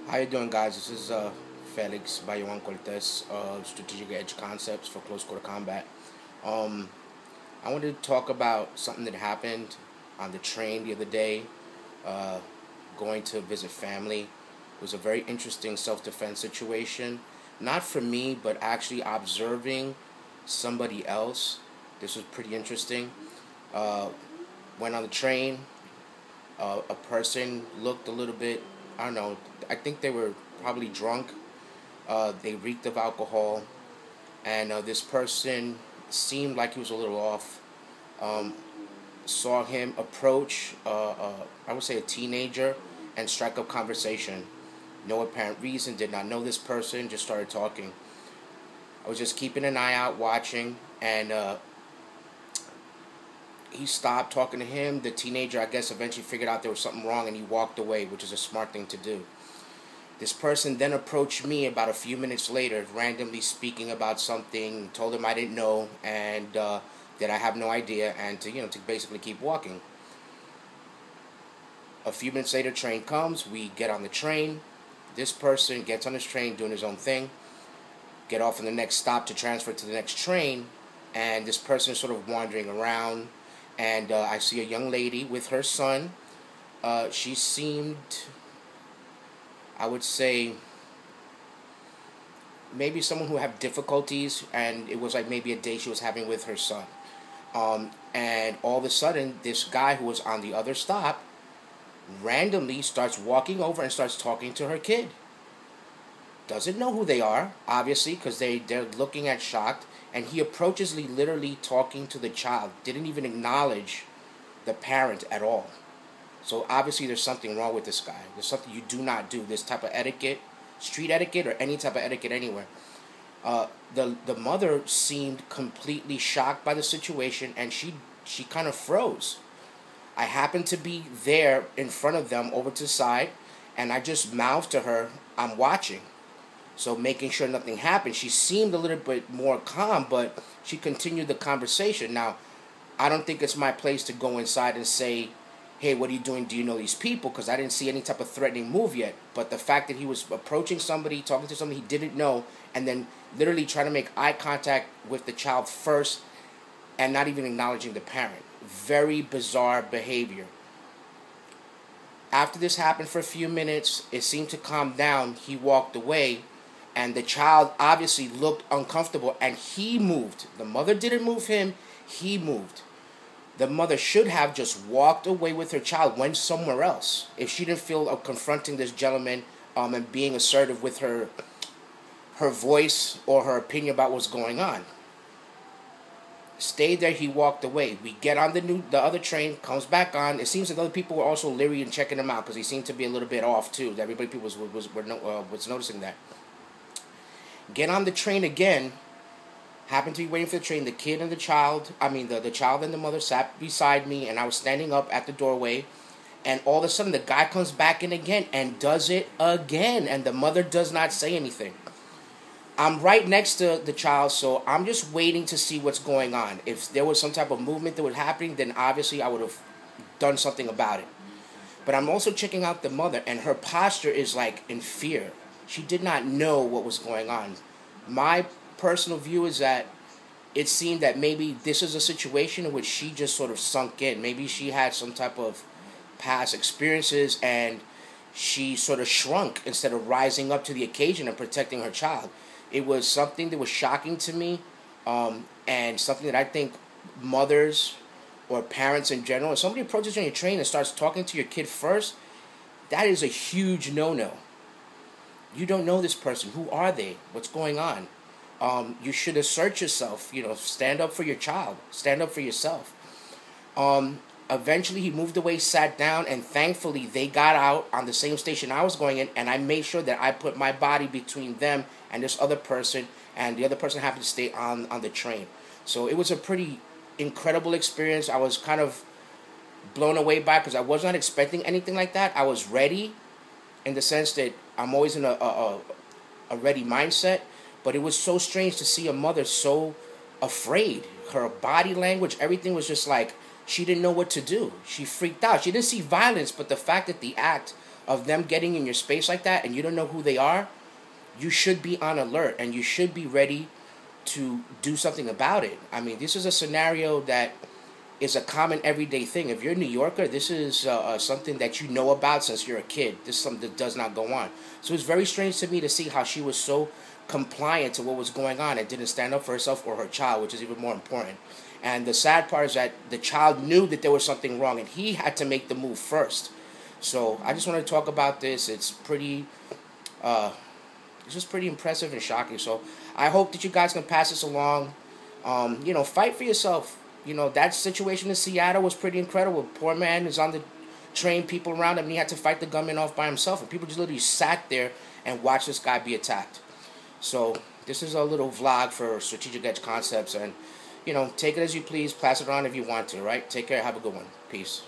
How you doing, guys? This is Felix Bayoan Cortez of Strategic Edge Concepts for Close Quarter Combat. Um, I wanted to talk about something that happened on the train the other day, uh, going to visit family. It was a very interesting self-defense situation. Not for me, but actually observing somebody else. This was pretty interesting. Uh, went on the train. A person looked a little bit, I don't know, I think they were probably drunk. They reeked of alcohol, and this person seemed like he was a little off. Um, Saw him approach, I would say, a teenager and strike up conversation. No apparent reason, did not know this person, just started talking. I was just keeping an eye out, watching, and he stopped talking to him. The teenager, I guess, eventually figured out there was something wrong and he walked away, which is a smart thing to do. This person then approached me about a few minutes later, randomly speaking about something, told him I didn't know and that I have no idea, and to basically keep walking. A few minutes later, train comes. We get on the train. This person gets on his train doing his own thing. Get off in the next stop to transfer to the next train, and this person is sort of wandering around. And I see a young lady with her son. She seemed, I would say, maybe someone who had difficulties, and it was like maybe a day she was having with her son. And all of a sudden, this guy who was on the other stop randomly starts walking over and starts talking to her kid. Doesn't know who they are, obviously, because they're looking at shocked. And he approaches literally talking to the child. Didn't even acknowledge the parent at all. So obviously there's something wrong with this guy. There's something you do not do. This type of etiquette, street etiquette, or any type of etiquette anywhere. The mother seemed completely shocked by the situation, and she kind of froze. I happened to be there in front of them over to the side, and I just mouthed to her, "I'm watching." So making sure nothing happened. She seemed a little bit more calm, but she continued the conversation. Now, I don't think it's my place to go inside and say, "Hey, what are you doing? Do you know these people?" Because I didn't see any type of threatening move yet. But the fact that he was approaching somebody, talking to somebody he didn't know, and then literally trying to make eye contact with the child first and not even acknowledging the parent. Very bizarre behavior. After this happened for a few minutes, it seemed to calm down. He walked away, and the child obviously looked uncomfortable, and he moved. The mother didn't move him, he moved. The mother should have just walked away with her child, went somewhere else, if she didn't feel of confronting this gentleman and being assertive with her voice or her opinion about what's going on. Stayed there, he walked away. We get on the other train, comes back on. It seems that other people were also leery and checking him out because he seemed to be a little bit off too. Everybody people was noticing that. Get on the train again. Happened to be waiting for the train. The kid and the child, the child and the mother sat beside me, and I was standing up at the doorway. And all of a sudden, the guy comes back in again and does it again. And the mother does not say anything. I'm right next to the child, so I'm just waiting to see what's going on. If there was some type of movement that was happening, then obviously I would have done something about it. But I'm also checking out the mother, and her posture is like in fear. She did not know what was going on. My personal view is that it seemed that maybe this is a situation in which she just sort of sunk in. Maybe she had some type of past experiences and she sort of shrunk instead of rising up to the occasion and protecting her child. It was something that was shocking to me, and something that I think mothers or parents in general, if somebody approaches you on your train and starts talking to your kid first, that is a huge no-no. You don't know this person. Who are they? What's going on? You should assert yourself. Stand up for your child. Stand up for yourself. Eventually, he moved away, sat down, and thankfully, they got out on the same station I was going in, and I made sure that I put my body between them and this other person, and the other person happened to stay on the train. So it was a pretty incredible experience. I was kind of blown away by it because I was not expecting anything like that. I was ready in the sense that I'm always in a ready mindset, but it was so strange to see a mother so afraid. Her body language, everything was just like she didn't know what to do. She freaked out. She didn't see violence, but the fact that the act of them getting in your space like that and you don't know who they are, you should be on alert and you should be ready to do something about it. I mean, this is a scenario that is a common everyday thing. If you're a New Yorker, this is something that you know about since you're a kid. This is something that does not go on. So it's very strange to me to see how she was so compliant to what was going on and didn't stand up for herself or her child, which is even more important. And the sad part is that the child knew that there was something wrong and he had to make the move first. So I just want to talk about this. It's just pretty impressive and shocking. So I hope that you guys can pass this along. Fight for yourself. That situation in Seattle was pretty incredible. Poor man is on the train, people around him, and he had to fight the gunman off by himself. And people just literally sat there and watched this guy be attacked. So this is a little vlog for Strategic Edge Concepts. And, take it as you please. Pass it on if you want to, right? Take care. Have a good one. Peace.